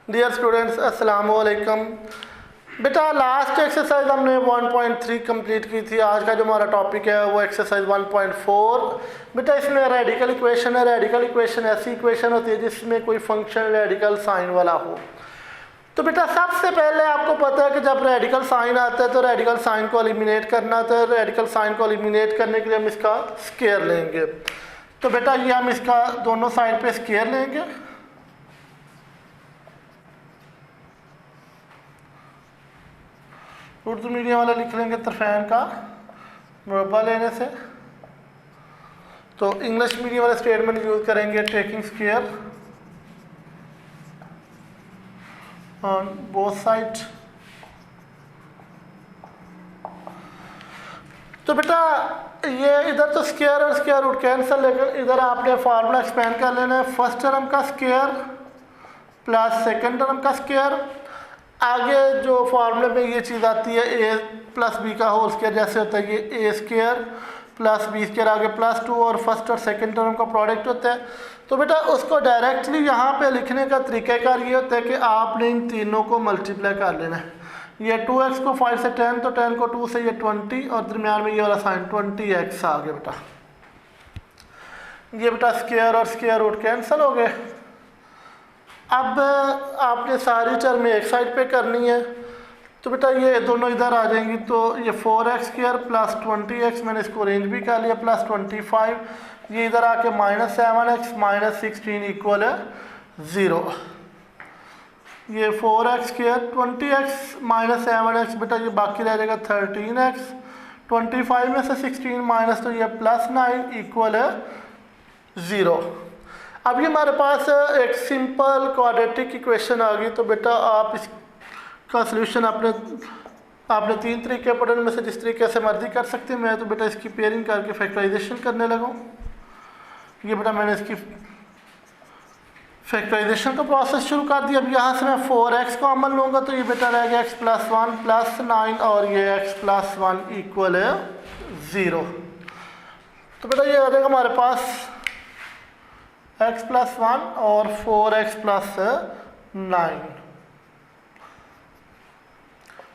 Dear students अस्सलाम वालेकुम। बेटा लास्ट एक्सरसाइज हमने 1.3 कंप्लीट की थी। आज का जो हमारा टॉपिक है वो एक्सरसाइज 1.4। बेटा इसमें रेडिकल इक्वेशन है। रेडिकल इक्वेशन ऐसी इक्वेशन होती है जिसमें कोई फंक्शन रेडिकल साइन वाला हो। तो बेटा सबसे पहले आपको पता है कि जब रेडिकल साइन आता है तो रेडिकल साइन को एलिमिनेट करना था। रेडिकल साइन को एलिमिनेट करने के लिए हम इसका स्क्वायर लेंगे। तो बेटा ये हम इसका दोनों साइड पे स्क्वायर लेंगे। उर्दू मीडियम वाला लिख लेंगे तरफैन का मुरब्बा लेने से। तो इंग्लिश मीडियम वाले स्टेटमेंट यूज करेंगे taking square on both side. तो बेटा ये इधर तो स्क्वायर और स्क्वायर रूट कैंसिल, लेकिन इधर आपने फार्मूला एक्सपेंड कर लेना है। फर्स्ट टर्म का स्क्वायर प्लस सेकंड टर्म का स्क्वायर। आगे जो फार्मूले में ये चीज़ आती है ए प्लस बी का होल स्क्वायर जैसे होता है ये ए स्क्वायर प्लस बी स्क्वायर, आगे प्लस 2 और फर्स्ट और सेकंड टर्म का प्रोडक्ट होता है। तो बेटा उसको डायरेक्टली यहाँ पे लिखने का तरीक़ाकार ये होता है कि आपने इन तीनों को मल्टीप्लाई कर लेना है। ये 2x को 5 से 10 तो 10 को 2 से ये 20 और दरमियान में ये वाला साइन 20x आ गया बेटा। ये बेटा स्क्वायर और स्क्वायर रूट कैंसिल हो गए। अब आपने सारी टर्म एक साइड पे करनी है। तो बेटा ये दोनों इधर आ जाएंगी। तो ये 4x स्क्वायर प्लस 20x मैंने इसको रेंज भी कर लिया प्लस 25। ये इधर आके -7x माइनस 16 इक्वल है 0। ये 4x square 20x minus 7x बेटा ये बाकी रह जाएगा 13x। 25 में से 16 माइनस तो ये +9 इक्वल है 0। अब ये हमारे पास एक सिंपल क्वाड्रेटिक इक्वेशन आ गई। तो बेटा आप इसका सलूशन आपने 3 तरीके पढ़े, में से जिस तरीके से मर्जी कर सकते हैं। मैं तो बेटा इसकी पेयरिंग करके फैक्टराइजेशन करने लगा। ये बेटा मैंने इसकी फैक्टराइजेशन का प्रोसेस शुरू कर दिया। अब यहाँ से मैं 4x को अमल लूँगा तो ये बेटा रह गया x + 1 + 9 और ये x + 1 इक्वल है 0। तो बेटा ये आ जाएगा हमारे पास x + 1 और 4x + 9।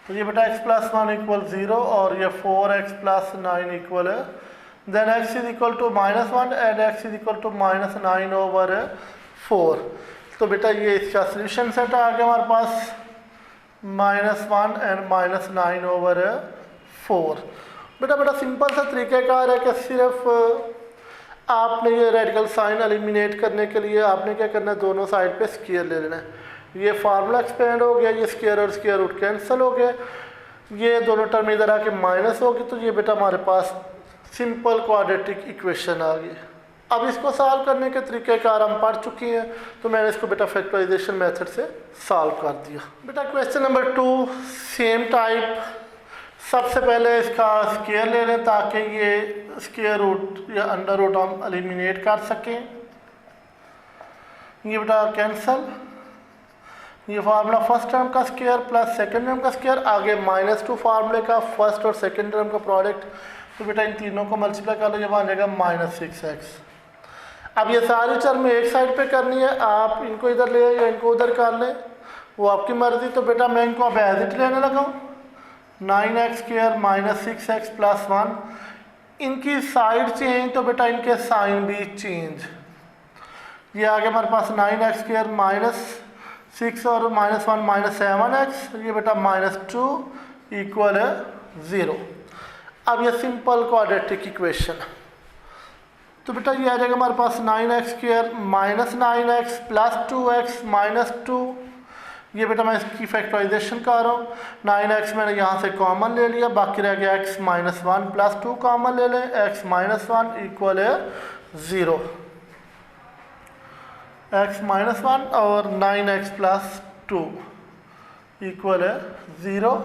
तो ये बेटा x + 1 इक्वल 0 और ये 4x + 9 इक्वल है then x is equal to -1 and x is equal to -9/4। तो बेटा ये इसका सोल्यूशन सेट आ गया हमारे पास -1 एंड -9/4। बेटा सिंपल सा तरीक़ाकार है कि सिर्फ आपने ये रेडिकल साइन एलिमिनेट करने के लिए आपने क्या करना है, दोनों साइड पे स्क्वायर ले लेना है। ये फार्मूला एक्सपेंड हो गया, ये स्क्वायर और स्क्वायर रूट कैंसिल हो गए, ये दोनों टर्म इधर आके माइनस हो गई। तो ये बेटा हमारे पास सिंपल क्वाड्रेटिक इक्वेशन आ गई। अब इसको सॉल्व करने के तरीक़ेकार हम पढ़ चुके हैं। तो मैंने इसको बेटा फैक्टराइजेशन मेथड से सॉल्व कर दिया। बेटा क्वेश्चन नंबर 2 सेम टाइप। सबसे पहले इसका स्क्वायर ले लें ताकि ये स्क्वायर रूट या अंडर रूट हम एलिमिनेट कर सकें। ये बेटा कैंसल। ये फार्मूला फर्स्ट टर्म का स्क्वायर प्लस सेकंड टर्म का स्क्वायर, आगे -2 फार्मूले का फर्स्ट और सेकंड टर्म का प्रोडक्ट। तो बेटा इन तीनों को मल्टीप्लाई कर लो, ये बन जाएगा -6x। अब ये सारी टर्म एक साइड पे करनी है। आप इनको इधर ले या इनको उधर कर लें, वो आपकी मर्जी। तो बेटा मैं इनको अब एज इट लेने लगा हूँ 9x स्क्वायर -6x + 1। इनकी साइड चेंज तो बेटा इनके साइन भी चेंज। ये आगे हमारे पास 9x स्क्वायर -6 और -1 -7x, ये बेटा -2 इक्वल है 0। अब ये सिंपल क्वाड्रेटिक इक्वेशन। तो बेटा ये आ जाएगा हमारे पास 9x स्क्वायर -9x + 2x -2। ये बेटा मैं इसकी फैक्टराइजेशन कर रहा हूँ। 9x मैंने यहाँ से कॉमन ले लिया, बाकी रह गया x - 1 + 2 कॉमन ले लें, x - 1 इक्वल है 0। x - 1 और 9x + 2 इक्वल है 0।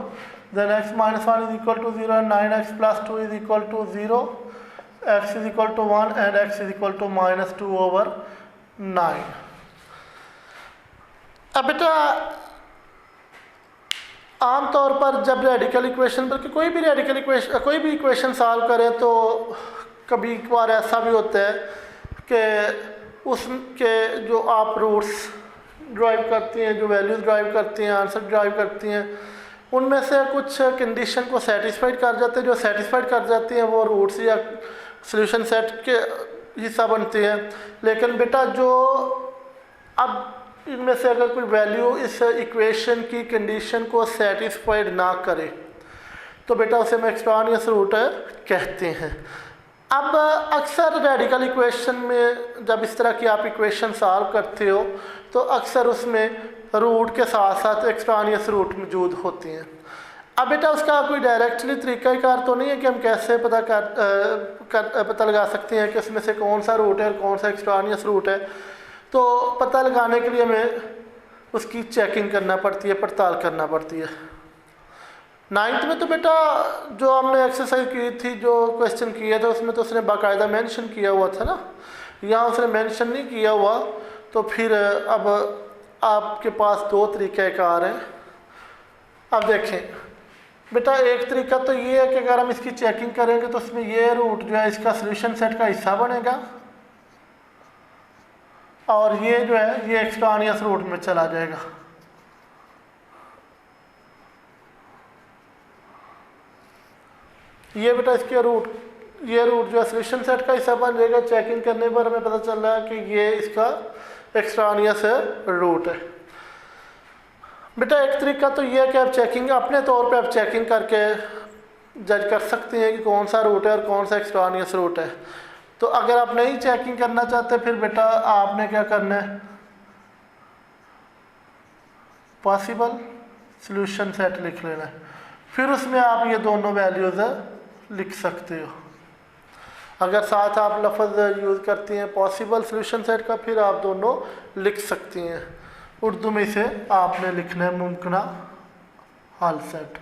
Then x - 1 is equal to 0 and 9x + 2 is equal to 0। x is equal to 1 and x is equal to -2/9। अब बेटा आमतौर पर जब रेडिकल इक्वेशन पर कोई भी इक्वेशन सॉल्व करें तो कभी एक बार ऐसा भी होता है कि उसके जो आप रूट्स ड्राइव करती हैं, जो वैल्यूज़ ड्राइव करती हैं, आंसर ड्राइव करती हैं, उनमें से कुछ कंडीशन को सेटिस्फाइड कर जाते हैं। जो सेटिस्फाइड कर जाती हैं वो रूट्स या सॉल्यूशन सेट के हिस्सा बनती हैं। लेकिन बेटा जो अब इनमें से अगर कोई वैल्यू इस इक्वेशन की कंडीशन को सेटिस्फाइड ना करे तो बेटा उसे हम एक्सट्रानियस रूट कहते हैं। अब अक्सर रेडिकल इक्वेशन में जब इस तरह की आप इक्वेशन सॉल्व करते हो तो अक्सर उसमें रूट के साथ साथ एक्सट्रानियस रूट मौजूद होती हैं। अब बेटा उसका कोई डायरेक्टली तरीक़ाकार तो नहीं है कि हम कैसे पता लगा सकते हैं कि उसमें से कौन सा रूट है और कौन सा एक्सट्रानियस रूट है। तो पता लगाने के लिए हमें उसकी चेकिंग करना पड़ती है, पड़ताल करना पड़ती है। 9th में तो बेटा जो हमने एक्सरसाइज की थी, जो क्वेश्चन किए थे, उसमें तो उसने बाकायदा मेंशन किया हुआ था ना, यहाँ उसने मेंशन नहीं किया हुआ। तो फिर अब आपके पास दो तरीक़ाकार हैं। अब देखें बेटा, एक तरीका तो ये है कि अगर हम इसकी चेकिंग करेंगे तो उसमें ये रूट जो है इसका सॉल्यूशन सेट का हिस्सा बनेगा और ये जो है ये एक्सट्रानियस रूट में चला जाएगा। ये बेटा इसके रूट, ये रूट जो है सॉल्यूशन सेट का हिस्सा बन जाएगा। चेकिंग करने पर हमें पता चल रहा है कि ये इसका एक्सट्रानियस रूट है। बेटा एक तरीका तो ये है कि आप चेकिंग अपने तौर पे आप चेकिंग करके जज कर सकते हैं कि कौन सा रूट है और कौन सा एक्सट्रानियस रूट है। तो अगर आप नहीं चेकिंग करना चाहते फिर बेटा आपने क्या करना है, पॉसिबल सॉल्यूशन सेट लिख लेना है। फिर उसमें आप ये दोनों वैल्यूज़ लिख सकते हो। अगर साथ आप लफ्ज़ यूज़ करती हैं पॉसिबल सॉल्यूशन सेट का, फिर आप दोनों लिख सकती हैं। उर्दू में इसे आपने लिखना है मुमकिना हल सेट।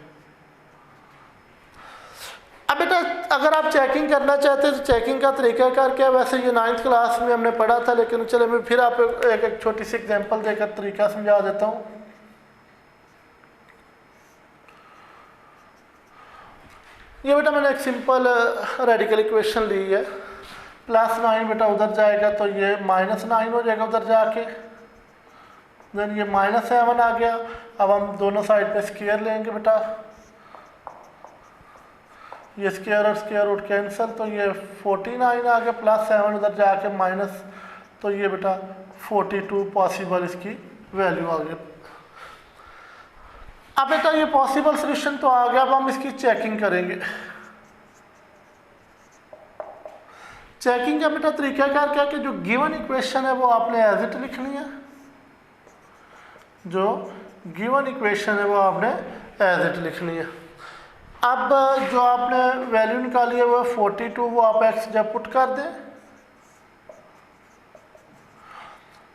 अब बेटा अगर आप चेकिंग करना चाहते हैं तो चेकिंग का तरीक़ाकार क्या है, वैसे ये 9th क्लास में हमने पढ़ा था, लेकिन चले मैं फिर आप एक छोटी सी एग्जांपल देकर तरीका समझा देता हूँ। ये बेटा मैंने एक सिंपल रेडिकल इक्वेशन ली है। +9 बेटा उधर जाएगा तो ये -9 हो जाएगा उधर जाके, देन ये -7 आ गया। अब हम दोनों साइड पे स्क्वायर लेंगे बेटा, ये स्क्वायर और स्क्वायर रूट कैंसिल, तो ये 49 आ गया, +7 उधर जाके माइनस, तो ये बेटा 42 पॉसिबल इसकी वैल्यू आ गई। अब बेटा ये पॉसिबल सॉल्यूशन तो आ गया, अब हम इसकी चेकिंग करेंगे। चेकिंग का बेटा तरीक़ाकार क्या कि जो गिवन इक्वेशन है वो आपने एज इट लिखनी है, जो गिवन इक्वेशन है वो आपने एज इट लिखनी है। अब जो आपने वैल्यू निकाली है वो 42, वो आप एक्स जब पुट कर दें,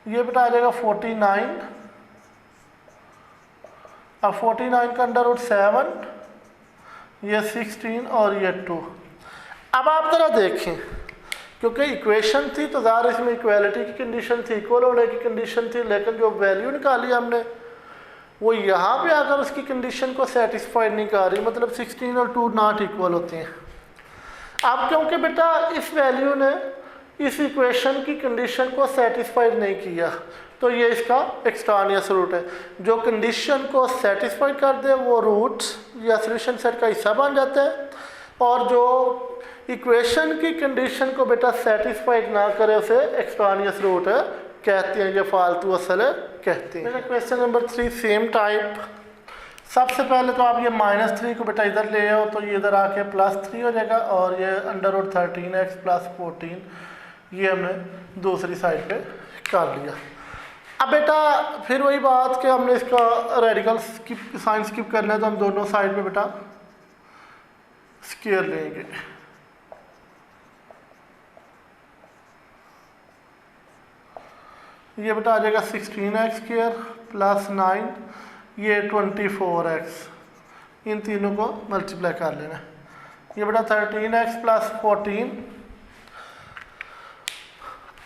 ये बेटा आ जाएगा 49। अब 49 का √7, ये 16 और ये 2। अब आप ज़रा देखें, क्योंकि इक्वेशन थी तो ज़ाहिर इसमें इक्वालिटी की कंडीशन थी, इक्वल होने की कंडीशन थी, लेकिन जो वैल्यू निकाली हमने वो यहाँ पे आकर उसकी कंडीशन को सेटिस्फाइड नहीं कर रही, मतलब 16 और 2 नॉट इक्वल होते हैं। अब क्योंकि बेटा इस वैल्यू ने इस इक्वेशन की कंडीशन को सेटिस्फाइड नहीं किया तो ये इसका एक्सट्रानियस रूट है। जो कंडीशन को सेटिस्फाइड कर दे वो रूट या सॉल्यूशन सेट का हिस्सा बन जाता है, और जो इक्वेशन की कंडीशन को बेटा सेटिस्फाइड ना करे उसे एक्सट्रानियस रूट कहते हैं, ये फालतू असल कहते हैं। मेरा क्वेश्चन नंबर 3 सेम टाइप। सबसे पहले तो आप ये -3 को बेटा इधर ले आओ तो ये इधर आके +3 हो जाएगा, और ये √13x + 14 ये हमने दूसरी साइड पे कर लिया। अब बेटा फिर वही बात कि हमने इसका रेडिकल साइन स्किप करना है तो हम दोनों साइड पे बेटा स्क्वायर लेंगे। ये बेटा आ जाएगा 16x² + 9, ये 24x, इन तीनों को मल्टीप्लाई कर लेना। ये बेटा 13x + 14।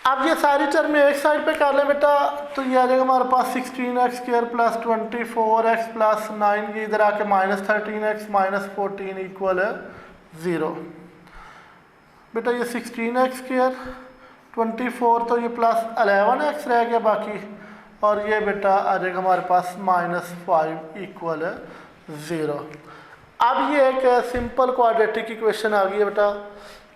अब ये सारी टर्म एक साइड पे कर लें बेटा, तो ये आ जाएगा हमारे पास 16x² + 24x + 9, ये इधर आके -13x - 14 = 0। बेटा ये 16x² 24, तो ये +11x रह गया बाकी, और ये बेटा आ जाएगा हमारे पास -5 इक्वल 0। अब ये एक सिंपल क्वाड्रेटिक इक्वेशन आ गई है बेटा,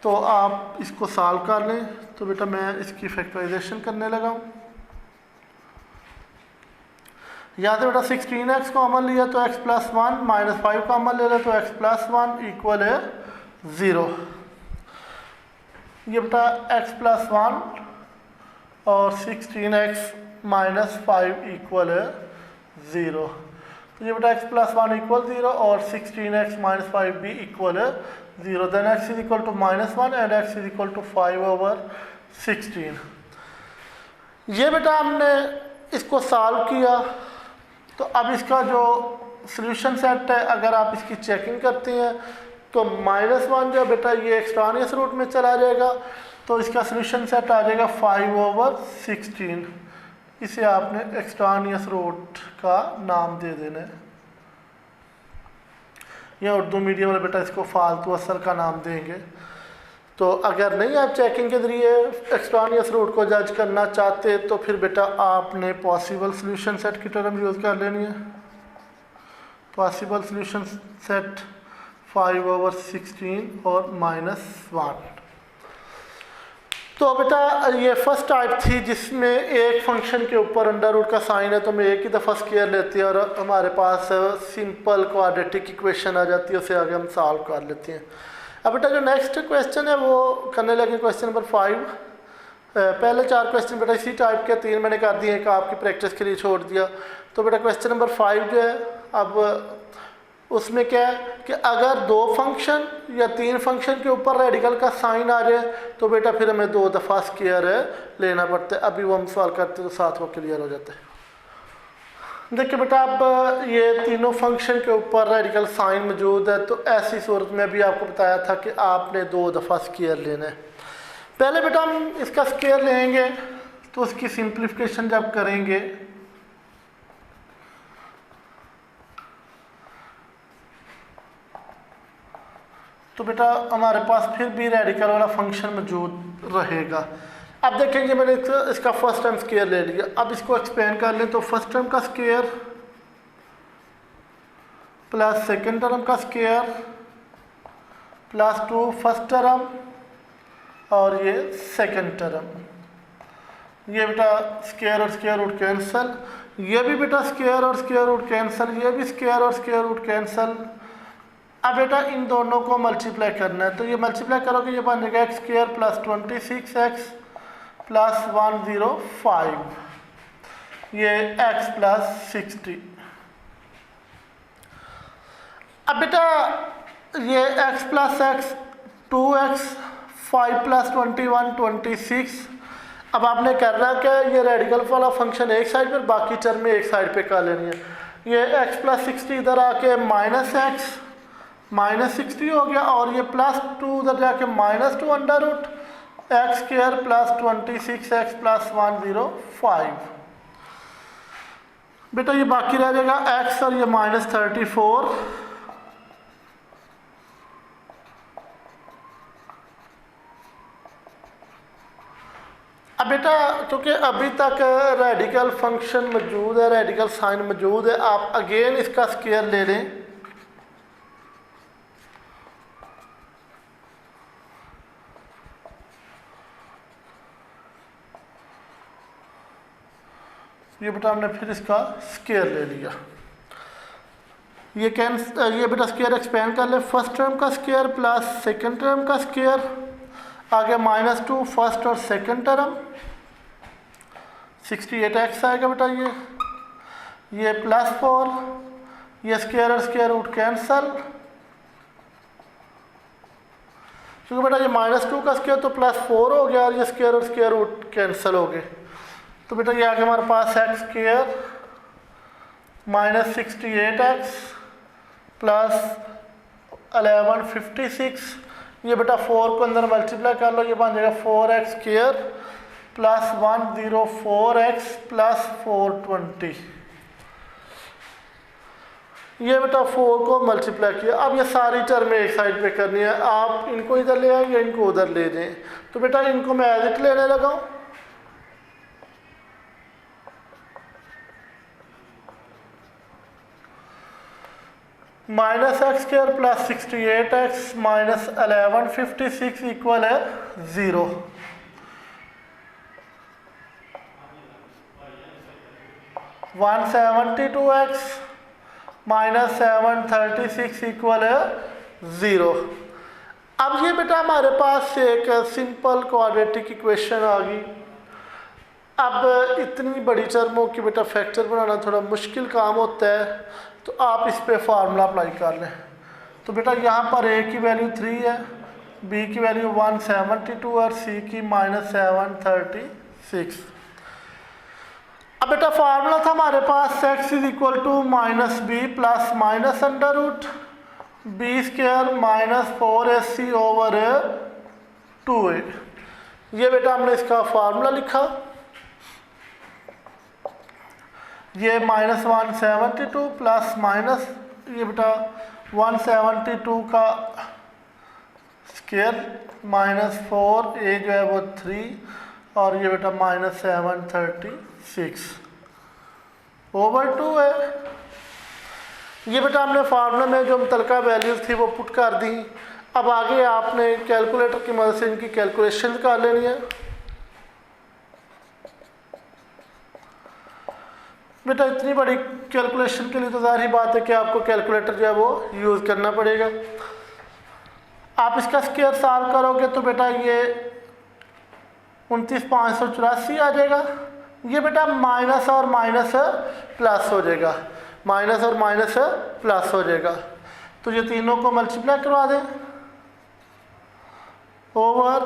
तो आप इसको सॉल्व कर लें। तो बेटा मैं इसकी फैक्टराइजेशन करने लगा हूँ। यहाँ से बेटा 16x कॉमन लिया तो x + 1 -5 कॉमन ले लें तो x + 1 इक्वल 0। ये बेटा x + 1 और 16x - 5 इक्वल 0। तो ये बेटा x + 1 इक्वल 0 और 16x - 5 भी equal 0। Then x is equal to -1 and x is equal to 5/16। ये बेटा हमने इसको सॉल्व किया। तो अब इसका जो सॉल्यूशन सेट है, अगर आप इसकी चेकिंग करते हैं तो -1 जो बेटा ये एक्सट्रानियस रूट में चला जाएगा, तो इसका सॉल्यूशन सेट आ जाएगा 5/16। इसे आपने एक्सट्रानियस रूट का नाम दे देना है, या उर्दू मीडियम वाले बेटा इसको फालतू असल का नाम देंगे। तो अगर नहीं आप चेकिंग के ज़रिए एक्सट्रानियस रूट को जज करना चाहते तो फिर बेटा आपने पॉसिबल सॉल्यूशन सेट की टर्म यूज़ कर लेनी है। पॉसिबल सॉल्यूशन सेट 5/16 और -1। तो बेटा ये फर्स्ट टाइप थी जिसमें एक फंक्शन के ऊपर अंडर रूट का साइन है, तो मैं एक ही दफ़ा स्क्वायर लेते हैं और हमारे पास सिंपल क्वाड्रेटिक इक्वेशन आ जाती है, उसे आगे हम सॉल्व कर लेते हैं। अब बेटा जो नेक्स्ट क्वेश्चन है वो करने लगे क्वेश्चन नंबर 5। पहले 4 क्वेश्चन बेटा इसी टाइप के 3 मैंने कर दिए, एक आपकी प्रैक्टिस के लिए छोड़ दिया। तो बेटा क्वेश्चन नंबर 5 जो है, अब उसमें क्या है कि अगर 2 फंक्शन या 3 फंक्शन के ऊपर रेडिकल का साइन आ जाए तो बेटा फिर हमें 2 दफ़ा स्क्वायर लेना पड़ता है। अभी वो हम सॉल्व करते तो साथ वो क्लियर हो जाता है। देखिए बेटा अब ये तीनों फंक्शन के ऊपर रेडिकल साइन मौजूद है, तो ऐसी सूरत में भी आपको बताया था कि आपने 2 दफ़ा स्क्वायर लेना है। पहले बेटा हम इसका स्क्वायर लेंगे तो उसकी सिंप्लीफिकेशन जब करेंगे तो बेटा हमारे पास फिर भी रेडिकल वाला फंक्शन मौजूद रहेगा। अब देखेंगे मैंने इसका फर्स्ट टर्म स्क्वायर ले लिया। अब इसको एक्सपेंड कर लें तो फर्स्ट टर्म का स्क्वायर प्लस सेकेंड टर्म का स्क्वायर प्लस 2 फर्स्ट टर्म और ये सेकेंड टर्म। ये बेटा स्क्वायर और स्क्वायर रूट कैंसल, ये भी बेटा स्क्वायर और स्क्वायर रूट कैंसल, ये भी स्क्वायर और स्क्वायर रूट कैंसल। अब बेटा इन दोनों को मल्टीप्लाई करना है, तो ये मल्टीप्लाई करोगे ये बन जाएगा x² + 26x + 105, ये x + 60। अब बेटा ये x + x 2x 5 + 21 26। अब आपने करना क्या है, ये रेडिकल वाला फंक्शन एक साइड पर, बाकी टर्म में एक साइड पे कर लेनी है। ये x + 60 इधर आके -x -60 हो गया और ये +2 उधर जाके -2 अंडर रूट x² + 26x + 105। बेटा ये बाकी रह जाएगा x और ये -34। अब बेटा क्योंकि अभी तक रेडिकल फंक्शन मौजूद है, रेडिकल साइन मौजूद है, आप अगेन इसका स्क्वायर ले लें। ये बेटा हमने फिर इसका स्क्वायर ले लिया। ये बेटा स्क्वायर एक्सपेंड कर ले, फर्स्ट टर्म का स्क्वायर प्लस सेकंड टर्म का स्क्वायर, आगे -2 फर्स्ट और सेकंड टर्म, 68x आएगा बेटा। ये +4, ये स्क्वायर और स्क्वायर रूट कैंसल, क्योंकि बेटा ये -2 का स्क्वायर तो +4 हो गया और ये स्क्वायर और स्क्वायर रूट कैंसिल हो गए। तो बेटा ये आगे हमारे पास x² -68x + 1156। ये बेटा 4 को अंदर मल्टीप्लाई कर लो, ये बन जाएगा 4x² + 104x + 420। ये बेटा 4 को मल्टीप्लाई किया। अब ये सारी टर्में एक साइड पे करनी है, आप इनको इधर ले आएंगे, इनको उधर ले जाएं। तो बेटा इनको मैं एज इट लेने लगा हूँ। Minus x square plus 68x minus 1156 equal है 0। वन 72x माइनस 736 इक्वल है 0। अब ये बेटा हमारे पास एक सिंपल क्वाड्रेटिक इक्वेशन आ गई। अब इतनी बड़ी टर्मों की बेटा फैक्टर बनाना थोड़ा मुश्किल काम होता है, तो आप इस पे फार्मूला अप्लाई कर लें। तो बेटा यहाँ पर a की वैल्यू 3 है, b की वैल्यू 172 और c की माइनस 736। अब बेटा फार्मूला था हमारे पास x is equal to minus B plus minus under root B square minus 4ac over 2a। ये बेटा हमने इसका फार्मूला लिखा। ये माइनस 172 प्लस माइनस ये बेटा 172 का स्क्वायर माइनस 4a जो है वो 3 और ये बेटा माइनस 736 ओवर 2 है। ये बेटा हमने फार्मूले में जो मुतलका वैल्यूज़ थी वो पुट कर दी। अब आगे आपने कैलकुलेटर की मदद से इनकी कैलकुलेशन कर लेनी है। बेटा इतनी बड़ी कैलकुलेशन के लिए तो ज़ाहिर ही बात है कि आपको कैलकुलेटर जो है वो यूज़ करना पड़ेगा। आप इसका स्क्वायर सॉल्व करोगे तो बेटा ये 29,584 आ जाएगा। ये बेटा माइनस और माइनस प्लस हो जाएगा, माइनस और माइनस प्लस हो जाएगा। तो ये तीनों को मल्टीप्लाई करवा दें ओवर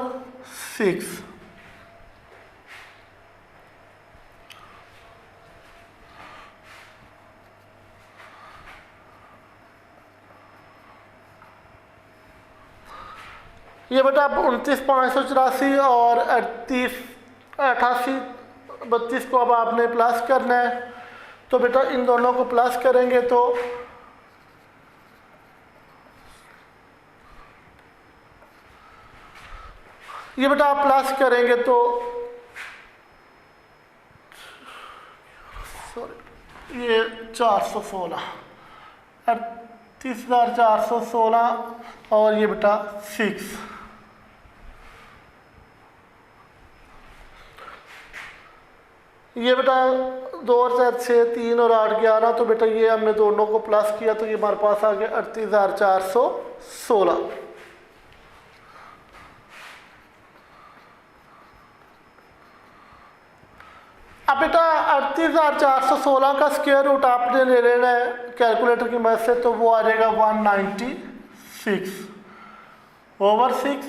6। ये बेटा 29,584 और 32 को अब आपने प्लस करना है। तो बेटा इन दोनों को प्लस करेंगे तो ये बेटा आप प्लस करेंगे तो सॉरी ये 416 30,416 और ये बेटा 6। ये बेटा 2 और 4 6 3 और 8 11। तो बेटा ये हमने दोनों को प्लस किया तो ये हमारे पास आ गया 38,416। अब बेटा 38,416 का स्क्वायर रूट आपने ले लेना है कैलकुलेटर की मदद से, तो वो आ जाएगा 196 ओवर 6।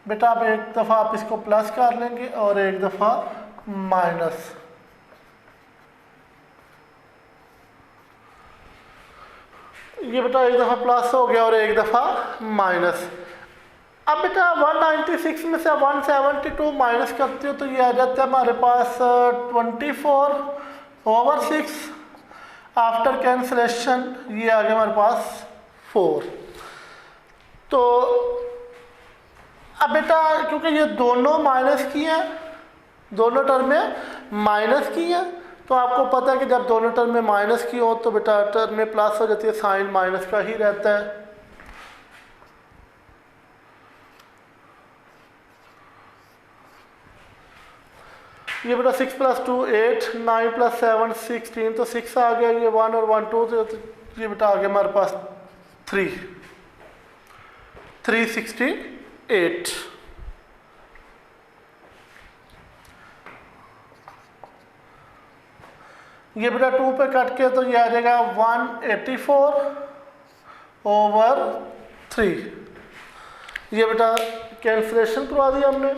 बेटा अब एक दफ़ा आप इसको प्लस कर लेंगे और एक दफ़ा माइनस। ये बेटा एक दफ़ा प्लस हो गया और एक दफ़ा माइनस। अब बेटा 196 में से 172 माइनस करते हो तो ये आ जाता है हमारे पास 24 ओवर 6। आफ्टर कैंसलेशन ये आ गया हमारे पास 4। तो अब बेटा क्योंकि ये दोनों माइनस की हैं, दोनों टर्म में माइनस की हैं, तो आपको पता है कि जब दोनों टर्म में माइनस की हो तो बेटा टर्म में प्लस हो जाती है, साइन माइनस का ही रहता है। ये बेटा 6 + 2 8 9 + 7 16 तो 6 आ गया। ये 1 और 1 2 तो ये बेटा आ गया हमारे पास 368। ये बेटा 2 पे कट के तो ये आ जाएगा 184 ओवर 3। ये बेटा कैंसलेशन करवा दिया हमने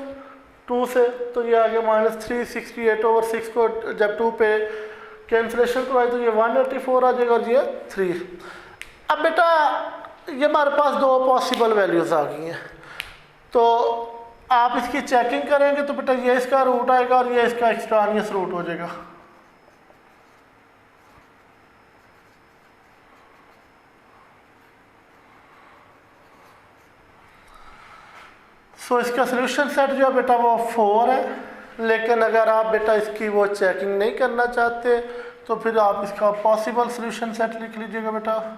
2 से, तो ये आ गया -368 ओवर 6 को जब 2 पे कैंसलेशन करवाई तो ये 184 आ जाएगा और ये 3। अब बेटा ये हमारे पास 2 पॉसिबल वैल्यूज़ आ गई हैं, तो आप इसकी चेकिंग करेंगे तो बेटा ये इसका रूट आएगा और ये इसका एक्सट्रानियस रूट हो जाएगा। सो इसका सोल्यूशन सेट जो है बेटा वो 4 है। लेकिन अगर आप बेटा इसकी वो चेकिंग नहीं करना चाहते तो फिर आप इसका पॉसिबल सॉल्यूशन सेट लिख लीजिएगा बेटा,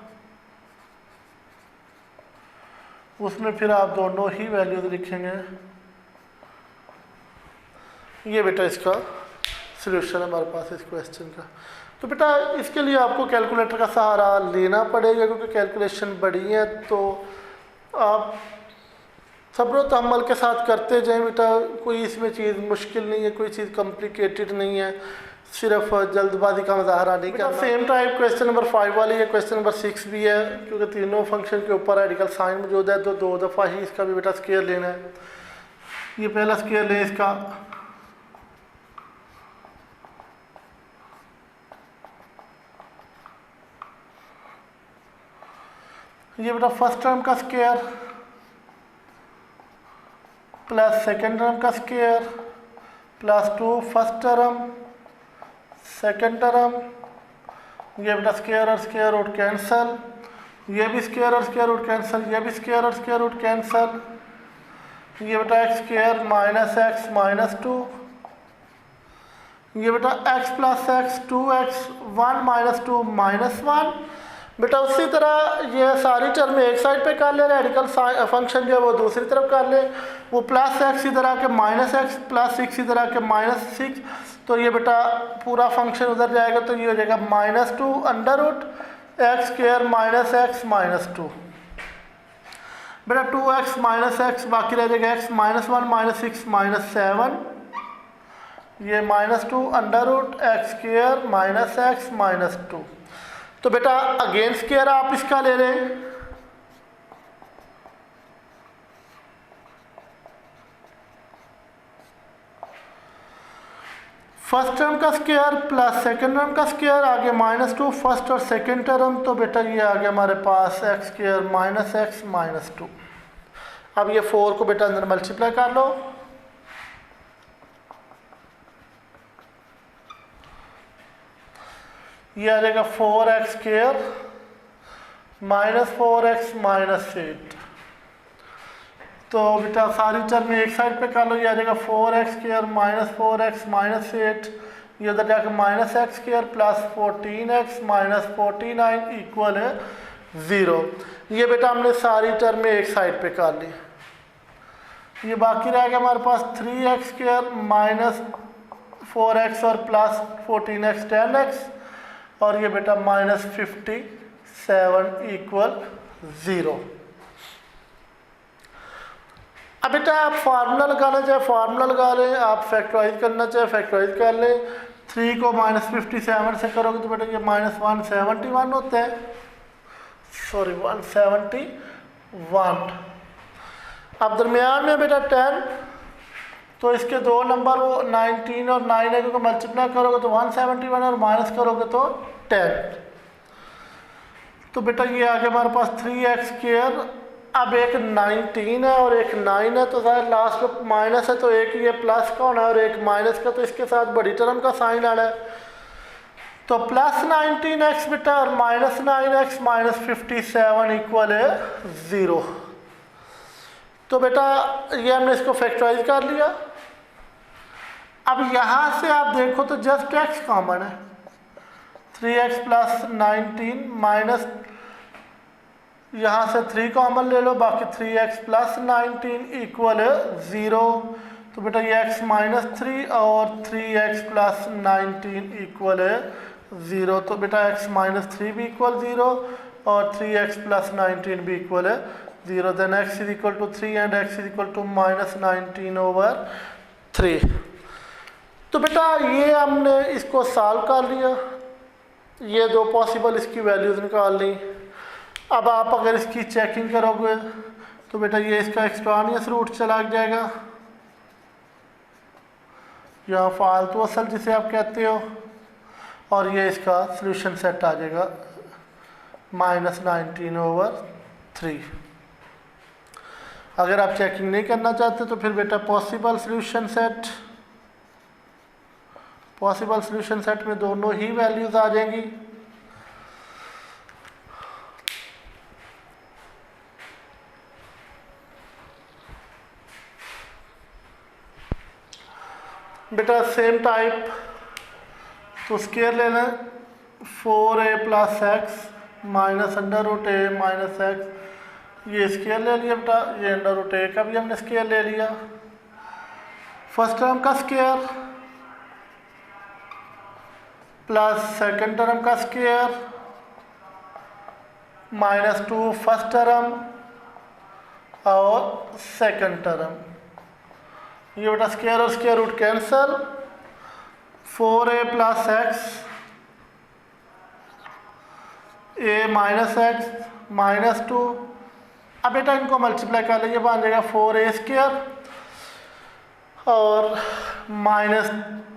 उसमें फिर आप दोनों ही वैल्यूज लिखेंगे। ये बेटा इसका सॉल्यूशन है हमारे पास इस क्वेश्चन का। तो बेटा इसके लिए आपको कैलकुलेटर का सहारा लेना पड़ेगा, क्योंकि कैलकुलेशन बड़ी है, तो आप सब्र तहम्मुल के साथ करते जाएं बेटा। कोई इसमें चीज़ मुश्किल नहीं है, कोई चीज़ कॉम्प्लिकेटेड नहीं है, सिर्फ जल्दबाजी का मुजाहरा नहीं करना। सेम टाइप क्वेश्चन नंबर 5 वाली है, क्वेश्चन नंबर 6 भी है, क्योंकि तीनों फंक्शन के ऊपर रेडिकल साइन मौजूद है, तो 2 दफ़ा ही इसका भी बेटा स्क्वायर लेना है। ये पहला स्क्वायर लें इसका, ये बेटा फर्स्ट टर्म का स्क्वायर प्लस सेकेंड टर्म का square plus 2 first term second term, ये बेटा स्क्वायर और स्क्वायर रूट कैंसल, ये भी स्क्वायर और स्क्वायर रूट कैंसल, ये भी स्क्वायर और स्क्वायर रूट कैंसल, ये बेटा x square minus x minus 2, ये बेटा x plus x 2x 1 minus 2 minus 1। बेटा उसी तरह ये सारी टर्म एक साइड पे कर ले, रेडिकल फंक्शन जो है वो दूसरी तरफ कर ले, वो प्लस एक्स इधर आके माइनस एक्स प्लस 6 इधर आके माइनस 6, तो ये बेटा पूरा फंक्शन उधर जाएगा, तो ये हो जाएगा minus 2 under root X square minus x minus 2। बेटा 2x माइनस एक्स बाकी रह जाएगा एक्स माइनस 1 माइनस 6 माइनस 7, ये minus 2 under root X square minus x minus 2। तो बेटा अगेन स्क्वायर आप इसका ले रहे हैं, फर्स्ट टर्म का स्क्वायर प्लस सेकेंड टर्म का स्क्वायर, आगे माइनस 2 फर्स्ट और सेकेंड टर्म, तो बेटा ये आ गया हमारे पास x square minus x minus 2। अब ये 4 को बेटा अंदर मल्टीप्लाई कर लो, ये आ जाएगा 4x square minus 4x minus 8। तो बेटा सारी टर्म एक साइड पे कर लो, ये आ जाएगा 4x square minus 4x minus 8, ये उधर जाकर minus x square plus 14x minus 49 equal है 0। ये बेटा हमने सारी टर्म एक साइड पे कर ली। ये बाकी रह गया हमारे पास 3x स्क्वायर माइनस 4x और प्लस 14x 10x, और ये बेटा माइनस 57 इक्वल 0। अब बेटा आप फार्मूला लगाना चाहे फार्मूला लगा लें, आप फैक्टराइज करना चाहे फैक्टराइज कर लें। 3 को माइनस 57 से करोगे तो बेटा ये माइनस 171 होता है, सॉरी 171। अब दरमियान में बेटा 10, तो इसके दो नंबर वो 19 और 9 है, क्योंकि मल्टीप्लाई करोगे तो 171 और माइनस करोगे तो 10। तो बेटा ये आ गया हमारे पास 3x स्क्वायर। अब एक 19 है और एक 9 है, तो शायद लास्ट में माइनस है, तो एक ये प्लस का होना है और एक माइनस का, तो इसके साथ बड़ी टर्म का साइन आना है। तो प्लस 19x बेटा और माइनस 9x माइनस 57 इक्वल है 0। तो बेटा ये हमने इसको फैक्टराइज कर लिया। अब यहाँ से आप देखो तो जस्ट x कॉमन है, 3x प्लस 19 माइनस यहाँ से 3 कॉमन ले लो, बाकी 3x प्लस 19 इक्वल है 0। तो बेटा ये x माइनस 3 और 3x प्लस 19 इक्वल है 0। तो बेटा x माइनस 3 भी इक्वल 0 और 3x प्लस 19 भी इक्वल है 0। Then x is equal to 3 and x is equal to minus 19 over 3। तो बेटा ये हमने इसको सॉल्व कर लिया, ये दो पॉसिबल इसकी वैल्यूज निकाल ली। अब आप अगर इसकी चेकिंग करोगे तो बेटा ये इसका एक्सट्रानियस रूट चला जाएगा, या फालतू असल जिसे आप कहते हो, और ये इसका सॉल्यूशन सेट आ जाएगा माइनस 19 ओवर 3। अगर आप चेकिंग नहीं करना चाहते तो फिर बेटा पॉसिबल सॉल्यूशन सेट में दोनों ही वैल्यूज आ जाएंगी। बेटा सेम टाइप तो स्क्वायर लेना है, 4a plus x minus under root a minus x, ये स्केयर ले लिया बेटा, ये अंडर रूट ए का भी हमने स्केयर ले लिया। फर्स्ट टर्म का स्केयर प्लस सेकंड टर्म का स्केयर माइनस 2 फर्स्ट टर्म और सेकंड टर्म, ये बेटा स्केयर और square root cancel, 4a plus x a minus x minus 2, अब बेटा इनको मल्टीप्लाई कर लीजिए, बन जाएगा 4a स्केयर और माइनस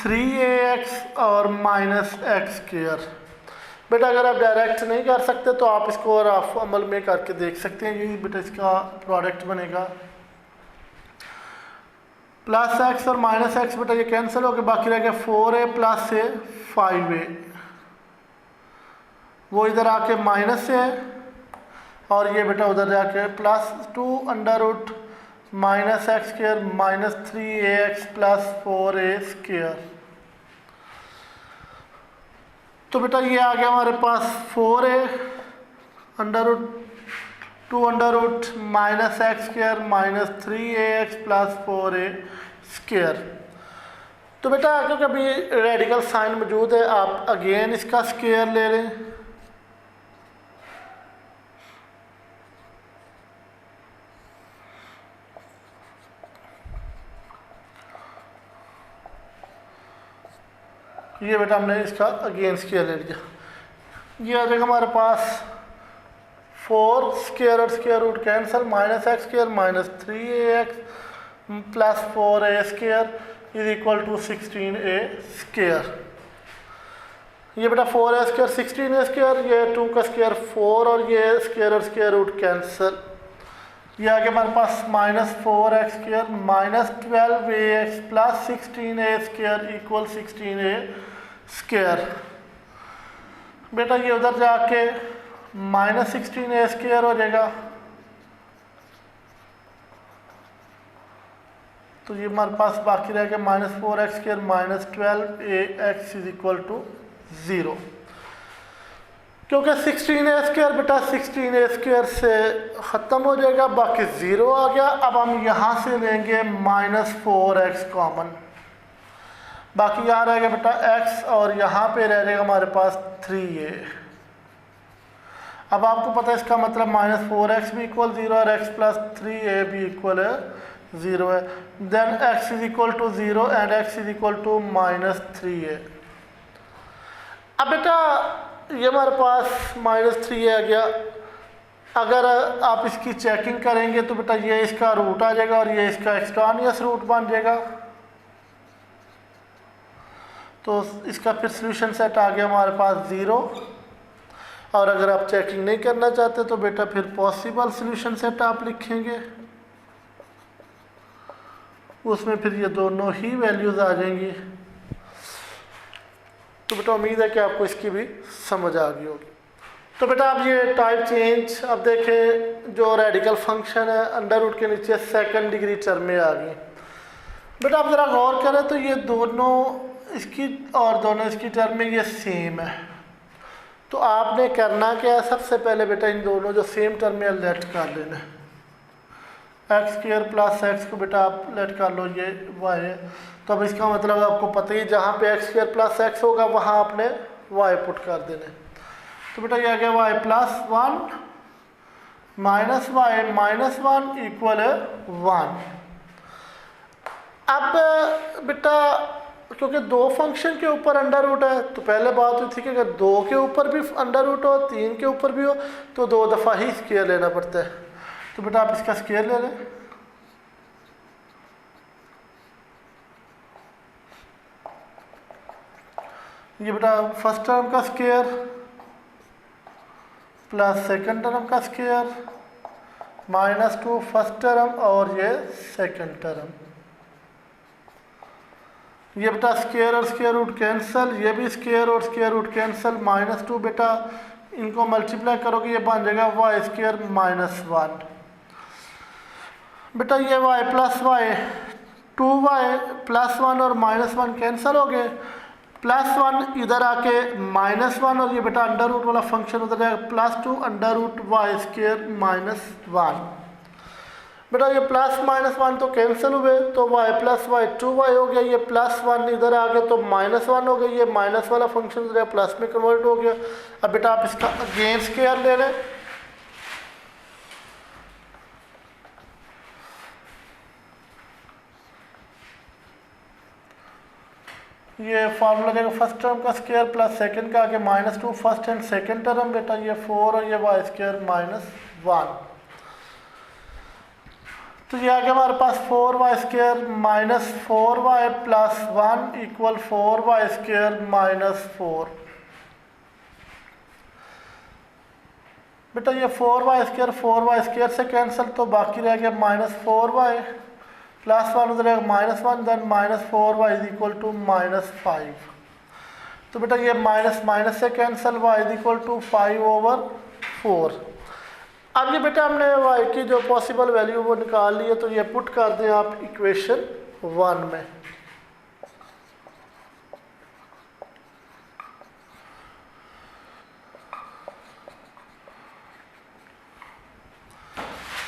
3ax और माइनस एक्स स्केयर। बेटा अगर आप डायरेक्ट नहीं कर सकते तो आप इसको और आप अमल में करके देख सकते हैं, यही बेटा इसका प्रोडक्ट बनेगा। प्लस एक्स और माइनस एक्स बेटा ये कैंसिल हो गया, बाकी रह गया 4a प्लस ए 5a, वो इधर आके माइनस से है और ये बेटा उधर जाके plus 2 under root minus X square minus 3ax plus 4a square. तो बेटा ये आ गया हमारे पास 4a under root 2 under root minus X square minus 3ax plus 4a square. तो बेटा क्योंकि अभी रेडिकल साइन मौजूद है, आप अगेन इसका स्केयर ले लें, ये बेटा हमने इसका अगेन स्केयर ले लिया, ये आ जाएगा हमारे पास 4 स्केयर और square root cancel minus X square minus 3ax plus 4a square is equal to 16a square. ये बेटा 4a स्केयर 16a स्केयर, ये 2 का स्केयर 4 और ये स्केयर और स्केयर रूट कैंसल, ये आगे हमारे पास minus 4x square minus 12ax plus 16a square equal 16a square. बेटा ये उधर जाके माइनस 16a स्केयर हो जाएगा, तो ये हमारे पास बाकी रह गया minus 4x square minus 12ax is equal to 0, क्योंकि 16a स्केयर बेटा 16a स्केयर से ख़त्म हो जाएगा, बाकी 0 आ गया। अब हम यहाँ से लेंगे माइनस 4x कॉमन, बाकी यहाँ रहेगा बेटा x और यहाँ पे रह जाएगा हमारे पास 3a। अब आपको पता है इसका मतलब माइनस 4x भी इक्वल 0 और x प्लस 3a भी इक्वल 0 है, then x is equal to 0 and x is equal to minus 3a। अब बेटा ये हमारे पास माइनस 3 आ गया, अगर आप इसकी चेकिंग करेंगे तो बेटा ये इसका रूट आ जाएगा और ये इसका एक्सट्रानियस रूट बन जाएगा, तो इसका फिर सोल्यूशन सेट आ गया हमारे पास 0। और अगर आप चेकिंग नहीं करना चाहते तो बेटा फिर पॉसिबल सोल्यूशन सेट आप लिखेंगे, उसमें फिर ये दोनों ही वैल्यूज़ आ जाएंगी। तो बेटा उम्मीद है कि आपको इसकी भी समझ आ गई होगी। तो बेटा अब ये टाइप चेंज, अब देखें जो रेडिकल फंक्शन है अंडर रूट के नीचे सेकंड डिग्री टर्म में आ गई। बेटा आप ज़रा गौर करें तो ये दोनों इसकी और दोनों इसकी टर्म में ये सेम है, तो आपने करना क्या है, सबसे पहले बेटा इन दोनों जो सेम टर्म में लेट कर लेना है, एक्स स्क्वायर प्लस एक्स को बेटा आप लेट कर लो, ये वाई है, तो अब इसका मतलब आपको पता ही जहाँ पे एक्स स्क्वायर प्लस एक्स होगा वहाँ आपने वाई पुट कर देना है। तो बेटा ये आ गया y plus 1 minus y minus 1 equal 1। अब बेटा क्योंकि दो फंक्शन के ऊपर अंडर रूट है, तो पहले बात हुई थी कि अगर 2 के ऊपर भी अंडर रूट हो 3 के ऊपर भी हो तो 2 दफ़ा ही स्क्वायर लेना पड़ता है। तो बेटा आप इसका स्क्वायर ले लें, ये बेटा फर्स्ट टर्म का स्क्वायर प्लस सेकंड टर्म का स्क्वायर माइनस 2 फर्स्ट टर्म और ये सेकंड टर्म, ये बेटा स्क्वायर और स्क्वायर रूट कैंसल, ये भी स्क्वायर और स्क्वायर रूट कैंसल, माइनस 2 बेटा इनको मल्टीप्लाई करोगे ये बन जाएगा वाई स्क्वायर माइनस 1। बेटा ये y plus Y 2y plus 1 और माइनस 1 कैंसिल हो गए, +1 इधर आके -1 और ये बेटा अंडर रूट वाला फंक्शन उधर जाएगा +2 अंडर रूट वाई स्क्वायर -1। बेटा ये +-1 तो कैंसिल हुए तो y + y 2y हो गया, ये +1 इधर आ गया तो -1 हो गया, ये माइनस वाला फंक्शन इधर प्लस में कन्वर्ट हो गया। अब बेटा आप इसका अगेन स्क्वायर ले लें, ये फार्मूला देगा फर्स्ट टर्म का स्क्वायर प्लस सेकंड का आगे -2 फर्स्ट एंड सेकंड टर्म बेटा ये 4 और ये y स्क्वायर -1। तो ये आगे हमारे पास 4y square -4y + 1 = 4y square -4। बेटा ये 4y स्क्वायर से कैंसिल तो बाकी रह गया -4y +1 उधर -1 देन -4y = -5। तो बेटा ये माइनस से कैंसिल y = 5/4। अब ये बेटा हमने y की जो पॉसिबल वैल्यू वो निकाल ली है, तो ये पुट कर दें आप इक्वेशन 1 में।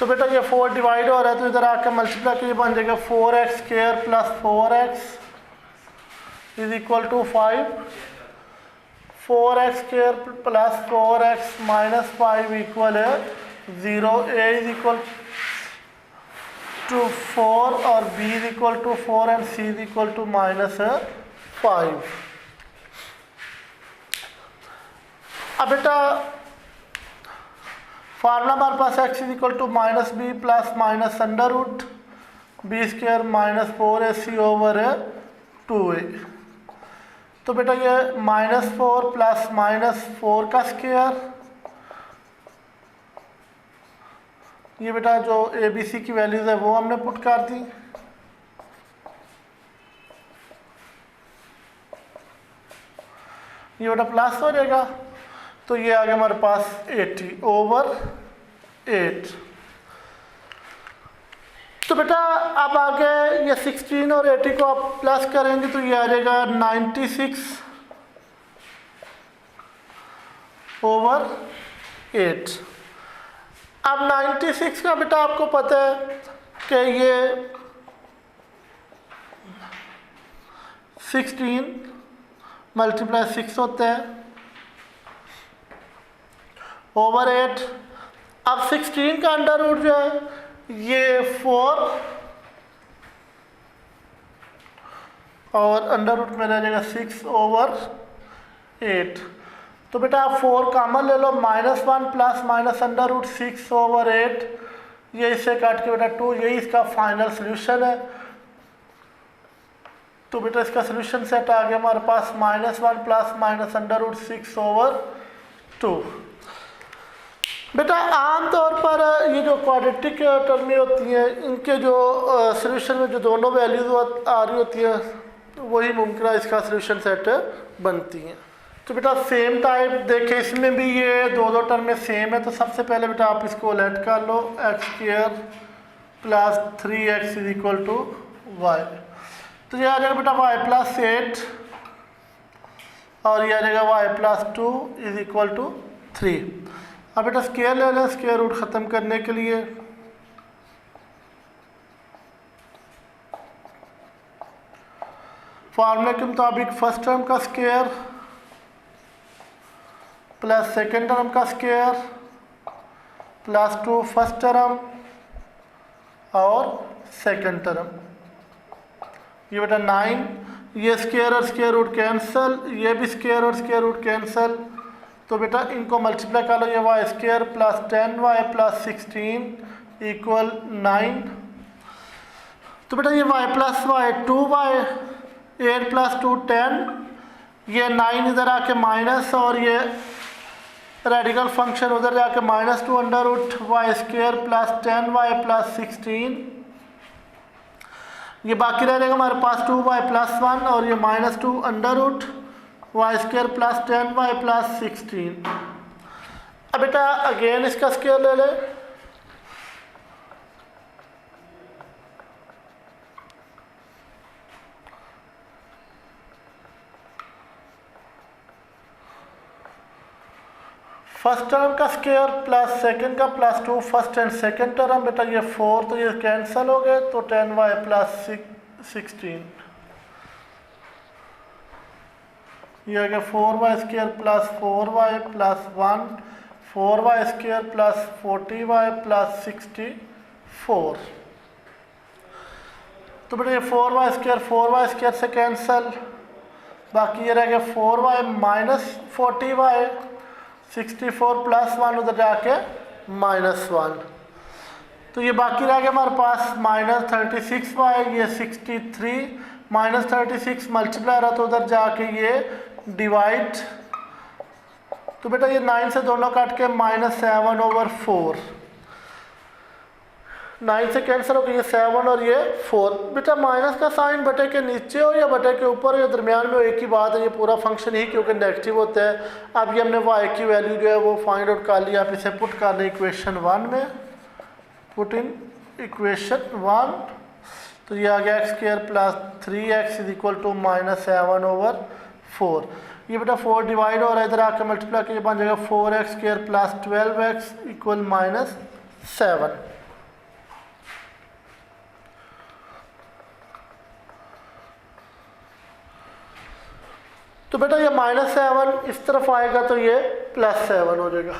तो बेटा ये 4 डिवाइड हो रहा है तो इधर आकर मल्टीप्लाई कीजिए, बन जाएगा 4x² + 4x = 5। 4x² + 4x - 5 = 0। a = 4 और b = 4 एंड c = -5। अब बेटा फार्मूला हमारे पास x = -b + under root b² -4ac/2a। तो बेटा ये -4 + -4 का स्क्वायर, ये बेटा जो ए बी सी की वैल्यूज है वो हमने पुट कर दी। ये बेटा प्लस हो जाएगा तो ये आ गया हमारे पास 80/8। तो बेटा अब आगे ये 16 और 80 को आप प्लस करेंगे तो ये आ जाएगा 96/8। अब 96 का बेटा आपको पता है कि ये 16 × 6 होता है ओवर 8। अब 16 का अंडर रूट जो है ये 4 और अंडर रूट में रह जाएगा 6/8। तो बेटा आप 4 कॉमन ले लो, -1 + अंडर रूट 6/8, ये इससे काट के बेटा 2, यही इसका फाइनल सोल्यूशन है। तो बेटा इसका सोल्यूशन सेट आ गया हमारे पास -1 + अंडर रूट 6/2। बेटा आमतौर पर ये जो क्वाड्रेटिक टर्में होती हैं इनके जो सोल्यूशन में जो दोनों वैल्यूज आ रही होती हैं वही मुमकिन है इसका सोल्यूशन सेट बनती हैं। तो बेटा सेम टाइप देखें, इसमें भी ये दो टर्में सेम है। तो सबसे पहले बेटा आप इसको लेट कर लो, x² + 3x = y। तो ये आ जाएगा बेटा y + 8 और ये आ जाएगा y + 2 = 3। अब बेटा स्क्वायर ले लें स्क्वायर रूट ख़त्म करने के लिए। फार्मूले के मुताबिक फर्स्ट टर्म का स्क्वायर प्लस सेकेंड टर्म का स्क्वायर +2 फर्स्ट टर्म और सेकेंड टर्म, ये बेटा 9। ये स्क्वायर और स्क्वायर रूट कैंसल, ये भी स्क्वायर और स्क्वायर रूट कैंसल। तो बेटा इनको मल्टीप्लाई कर लो, ये y² + 10y + 16 = 9। तो बेटा ये y + y 2y 8 + 2 10, ये 9 इधर आके माइनस और ये रेडिकल फंक्शन उधर जाके -2 अंडर रूट y² + 10y + 16, ये बाकी रह जाएगा हमारे पास 2y + 1 और ये -2 अंडर रूट y² + 10y + 16। अब बेटा अगेन इसका स्क्वायर ले ले, फर्स्ट टर्म का स्क्वायर प्लस सेकंड का plus 2 first and second term बेटा ये 4 तो ये कैंसिल हो गए तो 10y प्लस 16 ये आ गया 4y square plus 4y plus 1 4y square plus 40y plus 64 तो बेटा ये 4y स्क्वायर से कैंसिल बाकी ये रह गया 4y माइनस 40y 64 प्लस 1 उधर जाके -1 तो ये बाकी रह गया हमारे पास -36y ये 63 -36 मल्टीप्लाई रहा तो उधर जाके ये डिवाइड तो बेटा ये 9 से दोनों काट के -7/4 9 से कैंसिल हो गया ये 7 और ये 4 बेटा माइनस का साइन बटे के नीचे हो या बटे के ऊपर या दरमियान में एक ही बात है ये पूरा फंक्शन ही क्योंकि नेगेटिव होता है। अब ये हमने y की वैल्यू जो है वो फाइंड आउट कर लिया। आप इसे पुट कर लें इक्वेशन 1 में पुट इन इक्वेशन 1 तो ये आ गया x² plus 3x is equal to -7/4 ये बेटा 4 डिवाइड हो रहा है इधर आके मल्टीप्लाई किए बन जाएगा 4x² प्लस 12x इक्वल -7 तो बेटा ये -7 इस तरफ आएगा तो ये +7 हो जाएगा।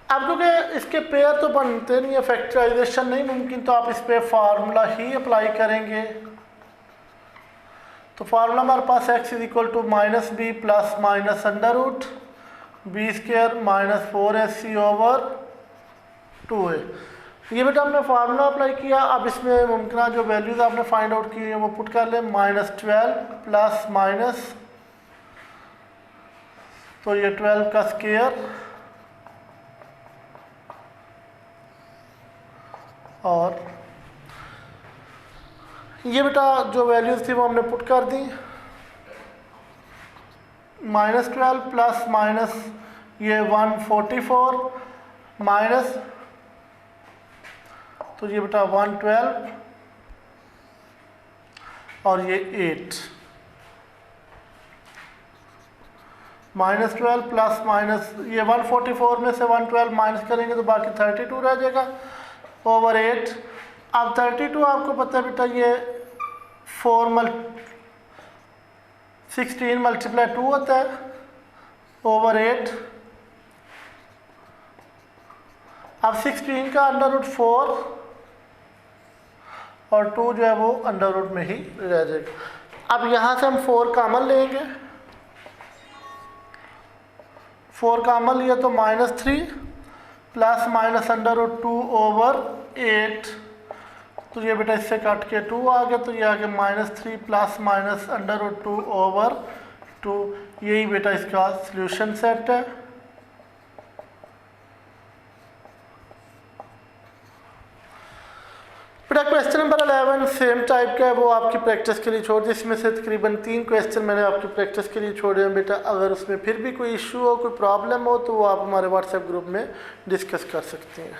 अब क्योंकि इसके पेयर तो बनते नहीं है फैक्टराइजेशन नहीं मुमकिन तो आप इस पे फार्मूला ही अप्लाई करेंगे तो फार्मूला हमारे पास x is equal to -b plus minus under root b² -4ac over 2a ये बेटा हमने फार्मूला अप्लाई किया। अब इसमें मुमकिन जो वैल्यूज आपने फाइंड आउट की है वो पुट कर लें -12 प्लस माइनस तो ये 12 का स्क्वायर और ये बेटा जो वैल्यूज थी वो हमने पुट कर दी -12 प्लस माइनस ये 144 माइनस तो ये बेटा 112 और ये 8 -12 प्लस माइनस ये 144 में से 112 माइनस करेंगे तो बाकी 32 रह जाएगा ओवर 8 अब 32 आपको पता है बेटा ये 16 मल्टीप्लाई 2 होता है ओवर 8 अब 16 का अंडर रूट 4 और 2 जो है वो अंडर रूट में ही रह जाएगा। अब यहाँ से हम 4 कॉमन लेंगे 4 कॉमन लिया तो -3 plus minus under root 2 over 8 तो ये बेटा इससे काट के 2 आ गया तो ये आ गया -3 plus minus under root 2 over 2 यही बेटा इसका सॉल्यूशन सेट है। बेटा क्वेश्चन नंबर 11 सेम टाइप का है वो आपकी प्रैक्टिस के लिए छोड़ दी। इसमें से तकरीबन 3 क्वेश्चन मैंने आपकी प्रैक्टिस के लिए छोड़े हैं बेटा। अगर उसमें फिर भी कोई इशू हो कोई प्रॉब्लम हो तो वो आप हमारे व्हाट्सएप ग्रुप में डिस्कस कर सकते हैं।